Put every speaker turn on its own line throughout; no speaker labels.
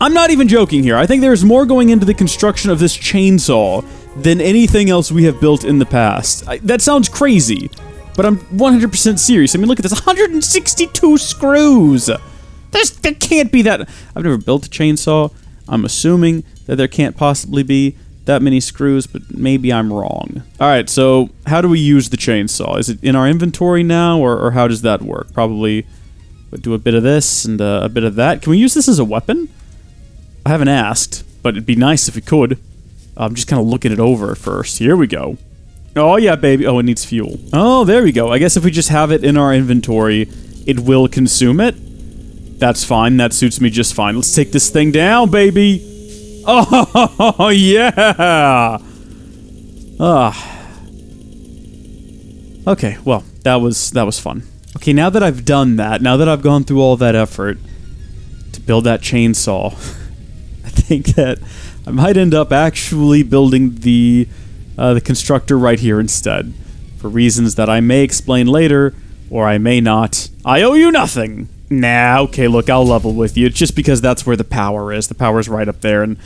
I'm not even joking here. I think there's more going into the construction of this chainsaw than anything else we have built in the past. That sounds crazy, but I'm 100% serious. I mean, look at this, 162 screws! There can't be that... I've never built a chainsaw. I'm assuming that there can't possibly be that many screws, but maybe I'm wrong. Alright, so how do we use the chainsaw? Is it in our inventory now, or how does that work? Probably do a bit of this and a bit of that. Can we use this as a weapon? I haven't asked, but it'd be nice if we could. I'm just kind of looking it over first. Here we go. Oh yeah, baby. Oh, it needs fuel. Oh, there we go. I guess if we just have it in our inventory, it will consume it. That's fine. That suits me just fine. Let's take this thing down, baby. Oh, yeah. Okay, well, that was fun. Okay, now that I've done that, now that I've gone through all that effort to build that chainsaw, I think that I might end up actually building the constructor right here instead, for reasons that I may explain later, or I may not. I owe you nothing! Nah, okay, look, I'll level with you. It's just because that's where the power is. The power's right up there, and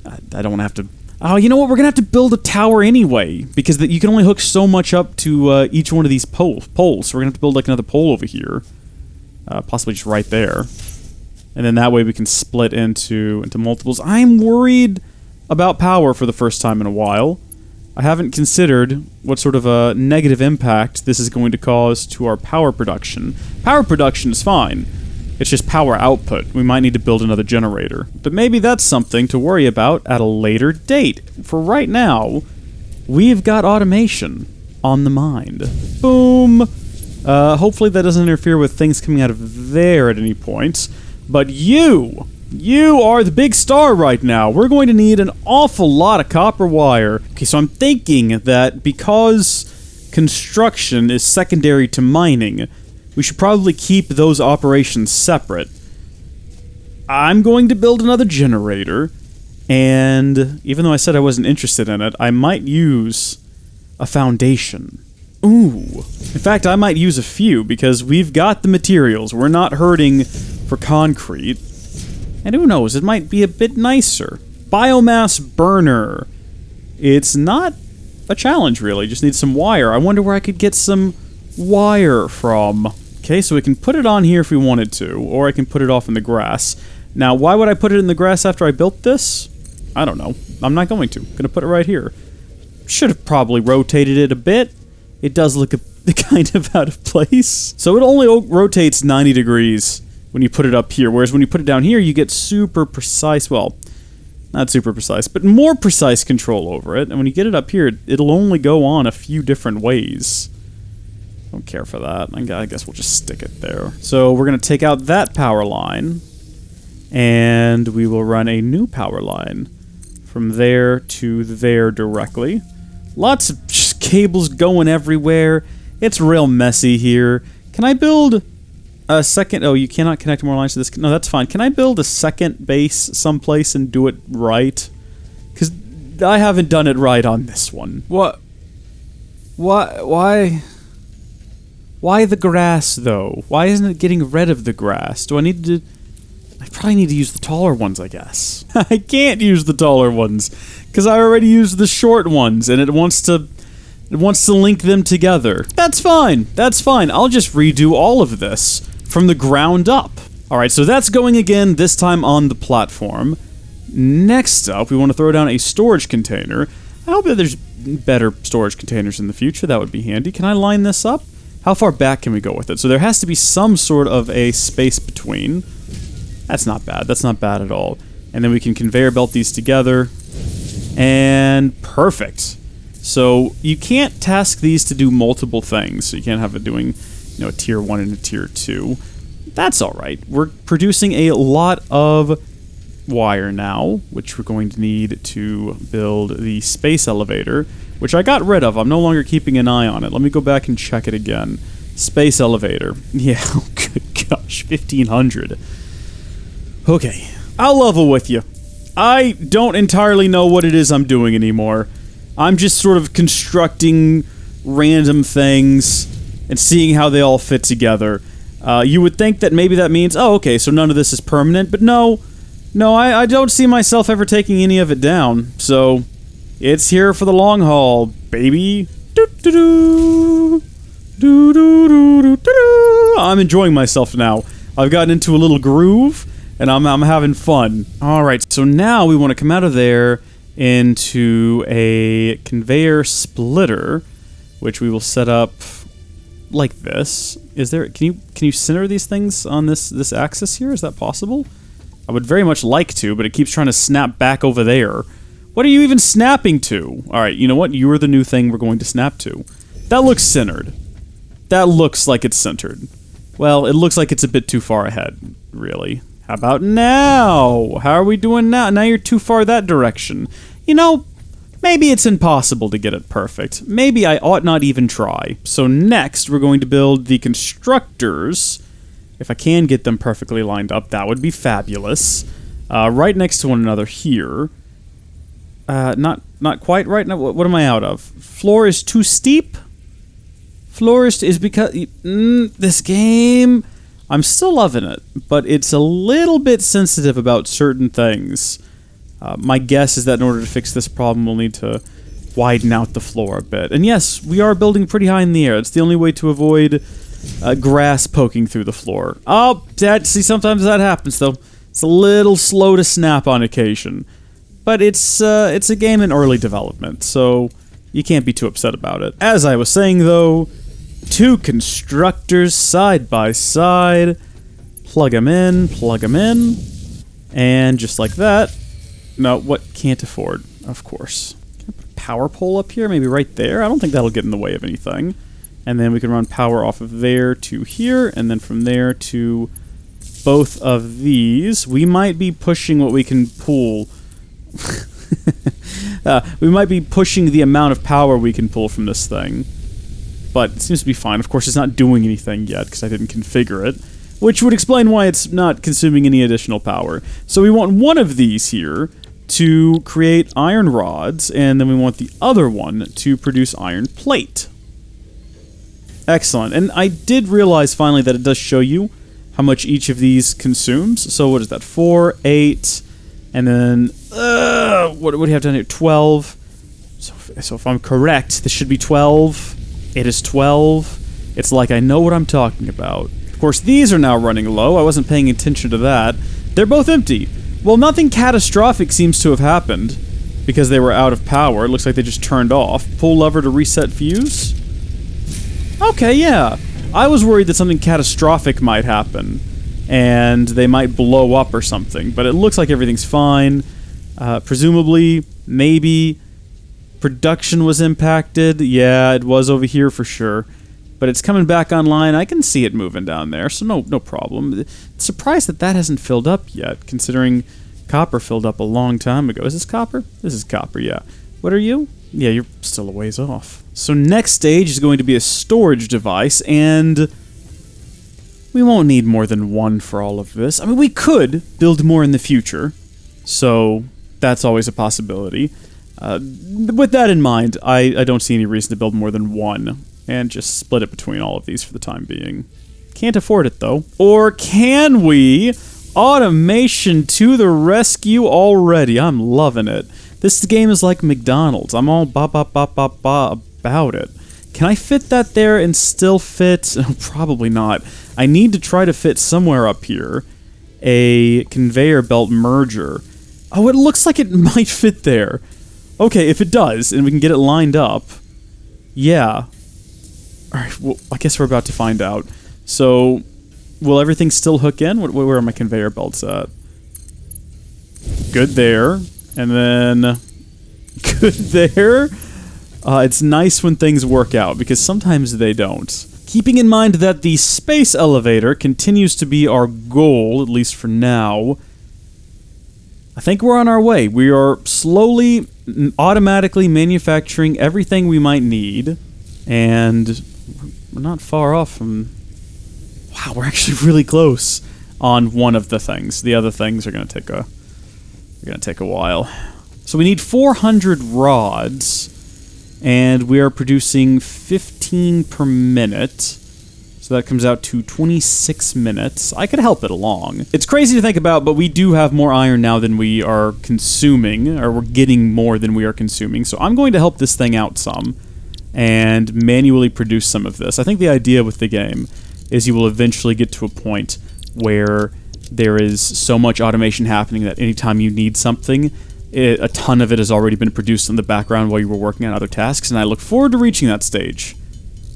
I don't want to have to... Oh, you know what? We're gonna have to build a tower anyway, because you can only hook so much up to each one of these poles. So we're gonna have to build like another pole over here. Possibly just right there. And then that way we can split into multiples. I'm worried about power for the first time in a while. I haven't considered what sort of a negative impact this is going to cause to our power production. Power production is fine. It's just power output. We might need to build another generator. But maybe that's something to worry about at a later date. For right now, we've got automation on the mind. Boom! Hopefully that doesn't interfere with things coming out of there at any point. But you are the big star right now. We're going to need an awful lot of copper wire. Okay, so I'm thinking that because construction is secondary to mining, we should probably keep those operations separate. I'm going to build another generator, and even though I said I wasn't interested in it, I might use a foundation. Ooh. In fact, I might use a few, because we've got the materials. We're not hurting for concrete. And who knows, it might be a bit nicer. Biomass burner. It's not a challenge, really. Just need some wire. I wonder where I could get some wire from. Okay, so we can put it on here if we wanted to, or I can put it off in the grass. Now, why would I put it in the grass after I built this? I don't know. I'm not going to. I'm going to put it right here. Should have probably rotated it a bit. It does look kind of out of place. So it only rotates 90 degrees when you put it up here, whereas when you put it down here, you get super precise, well, not super precise, but more precise control over it. And when you get it up here, it'll only go on a few different ways. Don't care for that. I guess we'll just stick it there. So we're going to take out that power line, and we will run a new power line from there to there directly. Lots of just cables going everywhere. It's real messy here. Can I build a second... Oh, you cannot connect more lines to this. No, that's fine. Can I build a second base someplace and do it right? Because I haven't done it right on this one. What? Why the grass, though? Why isn't it getting rid of the grass? Do I need to... I probably need to use the taller ones, I guess. I can't use the taller ones, because I already used the short ones, and it wants to link them together. That's fine. That's fine. I'll just redo all of this from the ground up. Alright, so that's going again, this time on the platform. Next up, we want to throw down a storage container. I hope that there's better storage containers in the future. That would be handy. Can I line this up? How far back can we go with it? So there has to be some sort of a space between. That's not bad. That's not bad at all. And then we can conveyor belt these together. And perfect. So you can't task these to do multiple things. So you can't have it doing, you know, a tier 1 and a tier 2. That's alright. We're producing a lot of wire now, which we're going to need to build the space elevator, which I got rid of. I'm no longer keeping an eye on it. Let me go back and check it again. Space elevator. Yeah, oh good gosh, 1500. Okay, I'll level with you. I don't entirely know what it is I'm doing anymore. I'm just sort of constructing random things and seeing how they all fit together. You would think that maybe that means, oh, okay, so none of this is permanent, but no, No, I don't see myself ever taking any of it down. So, it's here for the long haul, baby. Doo-doo-doo. Doo-doo-doo-doo-doo. I'm enjoying myself now. I've gotten into a little groove, and I'm having fun. Alright, so now we want to come out of there into a conveyor splitter, which we will set up like this. Is there... Can you center these things on this axis here? Is that possible? I would very much like to, but it keeps trying to snap back over there. What are you even snapping to? Alright, you know what? You're the new thing we're going to snap to. That looks centered. That looks like it's centered. Well, it looks like it's a bit too far ahead, really. How about now? How are we doing now? Now you're too far that direction. You know, maybe it's impossible to get it perfect. Maybe I ought not even try. So next, we're going to build the constructors. If I can get them perfectly lined up, that would be fabulous. Right next to one another here. Not quite right now. What am I out of? Floor is too steep? Floor is because... this game... I'm still loving it, but it's a little bit sensitive about certain things. My guess is that in order to fix this problem, we'll need to widen out the floor a bit. And yes, we are building pretty high in the air. It's the only way to avoid grass poking through the floor. Oh, see, sometimes that happens, though. It's a little slow to snap on occasion. But it's a game in early development, so you can't be too upset about it. As I was saying, though, two constructors side by side. Plug them in, and just like that. No, what? Can't afford, of course. Can I put a power pole up here? Maybe right there? I don't think that'll get in the way of anything. And then we can run power off of there to here, and then from there to both of these. We might be pushing what we can pull. We might be pushing the amount of power we can pull from this thing. But it seems to be fine. Of course, it's not doing anything yet, because I didn't configure it. Which would explain why it's not consuming any additional power. So we want one of these here to create iron rods, and then we want the other one to produce iron plate. Excellent. And I did realize finally that it does show you how much each of these consumes. So what is that? 4, 8, and then... what do we have down here? 12. So if I'm correct, this should be 12. It is 12. It's like I know what I'm talking about. Of course, these are now running low. I wasn't paying attention to that. They're both empty. Well, nothing catastrophic seems to have happened because they were out of power. It looks like they just turned off. Pull lever to reset fuse. Okay, yeah. I was worried that something catastrophic might happen and they might blow up or something, but it looks like everything's fine. Presumably, maybe production was impacted. Yeah, it was over here for sure. But it's coming back online. I can see it moving down there, so no problem. Surprised that hasn't filled up yet, considering copper filled up a long time ago. Is this copper? This is copper, yeah. What are you? Yeah, you're still a ways off. So next stage is going to be a storage device, and we won't need more than one for all of this. I mean, we could build more in the future, so that's always a possibility. With that in mind, I don't see any reason to build more than one. And just split it between all of these for the time being. Can't afford it, though. Or can we? Automation to the rescue already. I'm loving it. This game is like McDonald's. I'm all about it. Can I fit that there and still fit? Probably not. I need to try to fit somewhere up here a conveyor belt merger. Oh, it looks like it might fit there. Okay, if it does, and we can get it lined up, yeah. Alright, well, I guess we're about to find out. So, will everything still hook in? Where are my conveyor belts at? Good there. And then... good there. It's nice when things work out, because sometimes they don't. Keeping in mind that the space elevator continues to be our goal, at least for now, I think we're on our way. We are slowly, automatically manufacturing everything we might need, and... we're not far off from... wow, we're actually really close on one of the things. The other things are going to take a while. So we need 400 rods, and we are producing 15 per minute. So that comes out to 26 minutes. I could help it along. It's crazy to think about, but we do have more iron now than we are consuming, or we're getting more than we are consuming. So I'm going to help this thing out some and manually produce some of this. I think the idea with the game is you will eventually get to a point where there is so much automation happening that anytime you need something, a ton of it has already been produced in the background while you were working on other tasks, and I look forward to reaching that stage.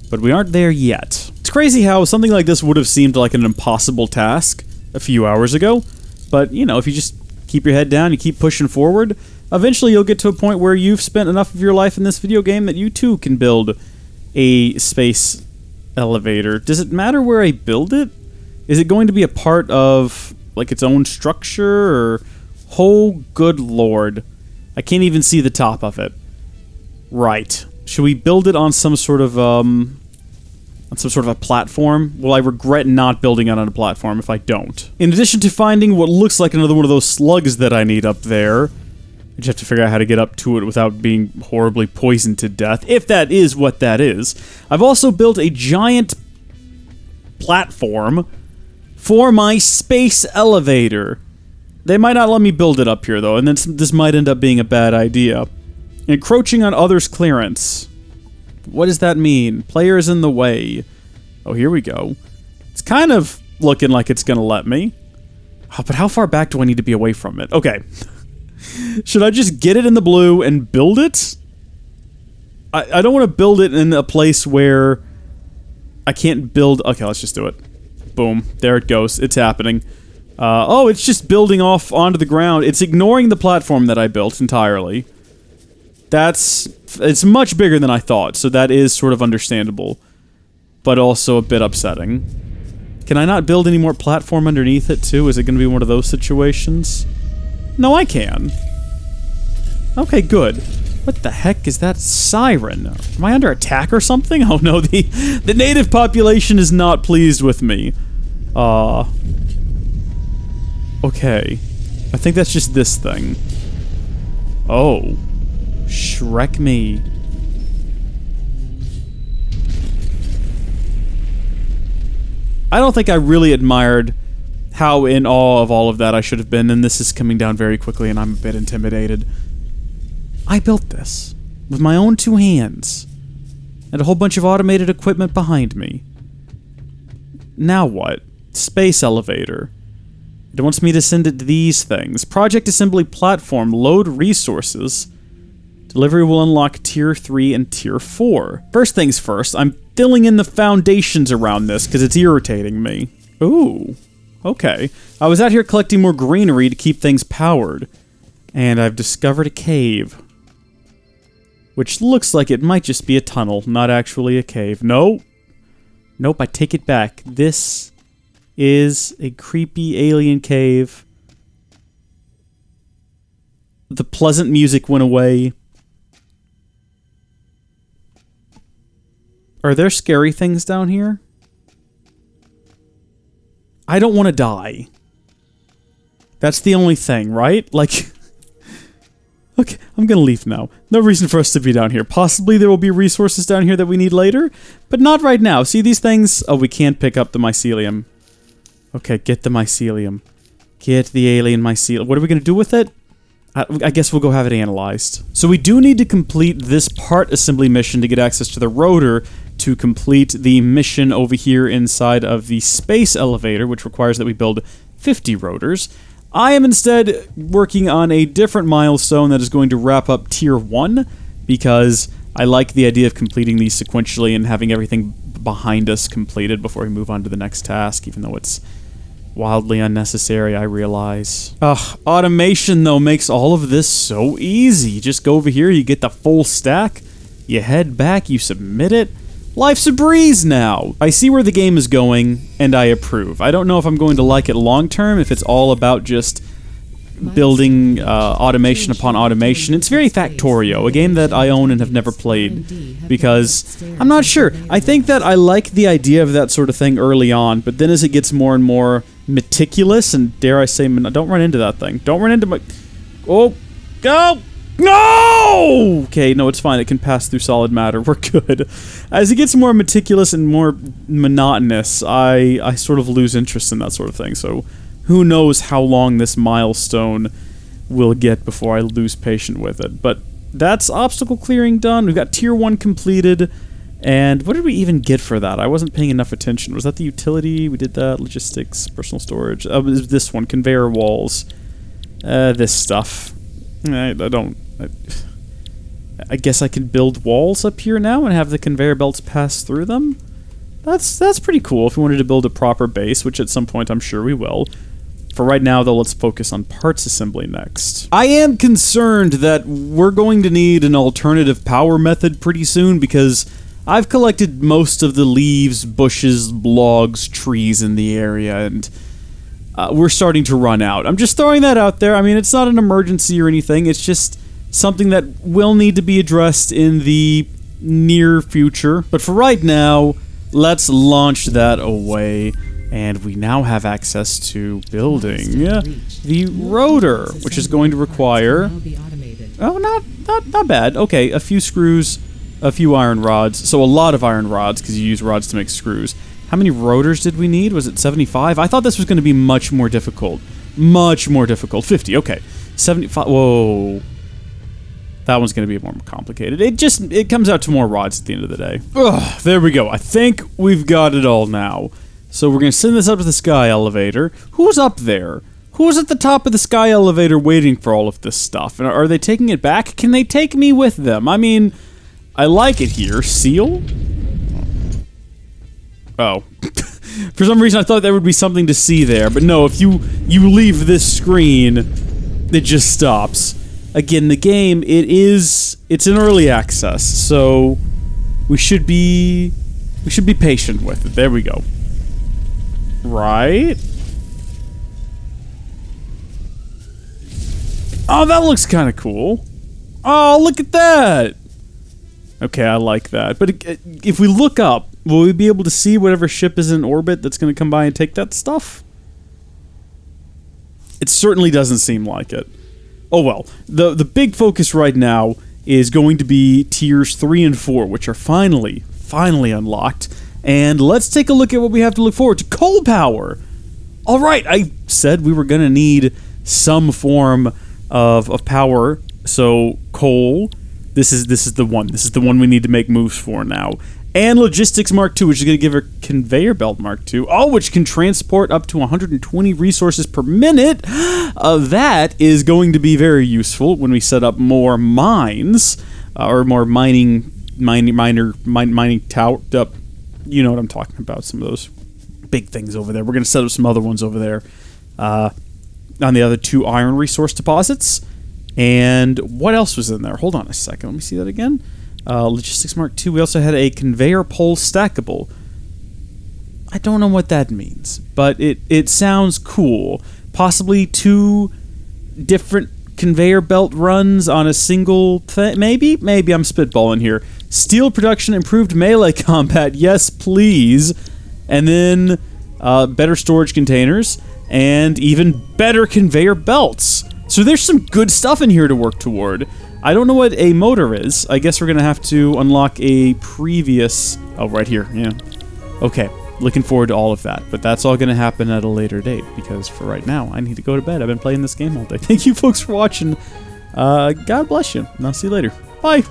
But we aren't there yet. It's crazy how something like this would have seemed like an impossible task a few hours ago, but, you know, if you just keep your head down, you keep pushing forward, eventually you'll get to a point where you've spent enough of your life in this video game that you too can build a space elevator. Does it matter where I build it? Is it going to be a part of, like, its own structure, or... Oh, good lord. I can't even see the top of it. Right. Should we build it on some sort of, on some sort of a platform? Will I regret not building it on a platform if I don't? In addition to finding what looks like another one of those slugs that I need up there, I just have to figure out how to get up to it without being horribly poisoned to death, if that is what that is. I've also built a giant platform for my space elevator. They might not let me build it up here, though, and this might end up being a bad idea. Encroaching on others' clearance. What does that mean? Player is in the way. Oh, here we go. It's kind of looking like it's gonna let me. Oh, but how far back do I need to be away from it? Okay. Should I just get it in the blue and build it? I don't want to build it in a place where I can't build... Okay, let's just do it. Boom. There it goes. It's happening. Oh, it's just building off onto the ground. It's ignoring the platform that I built entirely. It's much bigger than I thought, so that is sort of understandable, but also a bit upsetting. Can I not build any more platform underneath it, too? Is it going to be one of those situations? No, I can. Okay, good. What the heck is that siren? Am I under attack or something? Oh no, the native population is not pleased with me. Okay. I think that's just this thing. Oh. Shrek me. I don't think I really admired how in awe of all of that I should have been, and this is coming down very quickly and I'm a bit intimidated. I built this with my own 2 hands and a whole bunch of automated equipment behind me. Now what? Space elevator. It wants me to send it these things. Project assembly platform. Load resources. Delivery will unlock Tier 3 and Tier 4. First things first, I'm filling in the foundations around this because it's irritating me. Ooh. Okay. I was out here collecting more greenery to keep things powered. And I've discovered a cave. Which looks like it might just be a tunnel, not actually a cave. No. Nope, I take it back. This is a creepy alien cave. The pleasant music went away. Are there scary things down here? I don't want to die. That's the only thing, right? Like... Okay, I'm gonna leave now. No reason for us to be down here. Possibly there will be resources down here that we need later, but not right now. See these things? Oh, we can't pick up the mycelium. Okay, get the mycelium. Get the alien mycelium. What are we gonna do with it? I guess we'll go have it analyzed. So we do need to complete this part assembly mission to get access to the rotor to complete the mission over here inside of the space elevator, which requires that we build 50 rotors. I am instead working on a different milestone that is going to wrap up Tier 1, because I like the idea of completing these sequentially and having everything behind us completed before we move on to the next task, even though it's wildly unnecessary, I realize. Ugh, automation, though, makes all of this so easy. You just go over here, you get the full stack, you head back, you submit it. Life's a breeze now. I see where the game is going, and I approve. I don't know if I'm going to like it long term, if it's all about just building automation upon automation. It's very Factorio, a game that I own and have never played, because I'm not sure. I think that I like the idea of that sort of thing early on, but then as it gets more and more meticulous, and dare I say, don't run into that thing. Don't run into my... Oh! Go! No! Okay, no, it's fine. It can pass through solid matter. We're good. As it gets more meticulous and more monotonous, I sort of lose interest in that sort of thing. So who knows how long this milestone will get before I lose patience with it. But that's obstacle clearing done. We've got tier 1 completed. And what did we even get for that? I wasn't paying enough attention. Was that the utility? We did that. Logistics, personal storage. It was this one. Conveyor walls. This stuff. I guess I can build walls up here now and have the conveyor belts pass through them? That's pretty cool if we wanted to build a proper base, which at some point I'm sure we will. For right now, though, let's focus on parts assembly next. I am concerned that we're going to need an alternative power method pretty soon because I've collected most of the leaves, bushes, logs, trees in the area, and we're starting to run out. I'm just throwing that out there. I mean, it's not an emergency or anything. It's just something that will need to be addressed in the near future. But for right now, let's launch that away. And we now have access to building the rotor, which is going to require... Oh, not bad. Okay, a few screws, a few iron rods. So a lot of iron rods, because you use rods to make screws. How many rotors did we need? Was it 75? I thought this was going to be much more difficult. Much more difficult. 50, okay. 75, whoa. That one's going to be more complicated. It comes out to more rods at the end of the day. Ugh, there we go. I think we've got it all now. So we're going to send this up to the sky elevator. Who's up there? Who's at the top of the sky elevator waiting for all of this stuff? And are they taking it back? Can they take me with them? I mean, I like it here. Seal? Oh. For some reason I thought there would be something to see there. But no, if you leave this screen, it just stops. Again, the game, it's in early access. So we should be patient with it. There we go. Right? Oh, that looks kind of cool. Oh, look at that. Okay, I like that. But if we look up, will we be able to see whatever ship is in orbit that's going to come by and take that stuff? It certainly doesn't seem like it. Oh well. The big focus right now is going to be tiers 3 and 4, which are finally unlocked. And let's take a look at what we have to look forward to. Coal power! Alright, I said we were going to need some form of power. So, coal. This is the one. This is the one we need to make moves for now. And Logistics Mark II, which is going to give her Conveyor Belt Mark II. Oh, which can transport up to 120 resources per minute. That is going to be very useful when we set up more mines. Or more mining tower... You know what I'm talking about, some of those big things over there. We're going to set up some other ones over there on the other 2 iron resource deposits. And what else was in there? Hold on a second. Let me see that again. Logistics Mark II. We also had a conveyor pole stackable. I don't know what that means, but it sounds cool. Possibly 2 different conveyor belt runs on a single thing. Maybe I'm spitballing here. Steel production, improved melee combat, yes please. And then better storage containers, and even better conveyor belts. So there's some good stuff in here to work toward. I don't know what a motor is. I guess we're going to have to unlock a previous... Oh, right here, yeah. Okay, looking forward to all of that. But that's all going to happen at a later date, because for right now, I need to go to bed. I've been playing this game all day. Thank you folks for watching. God bless you, and I'll see you later. Bye!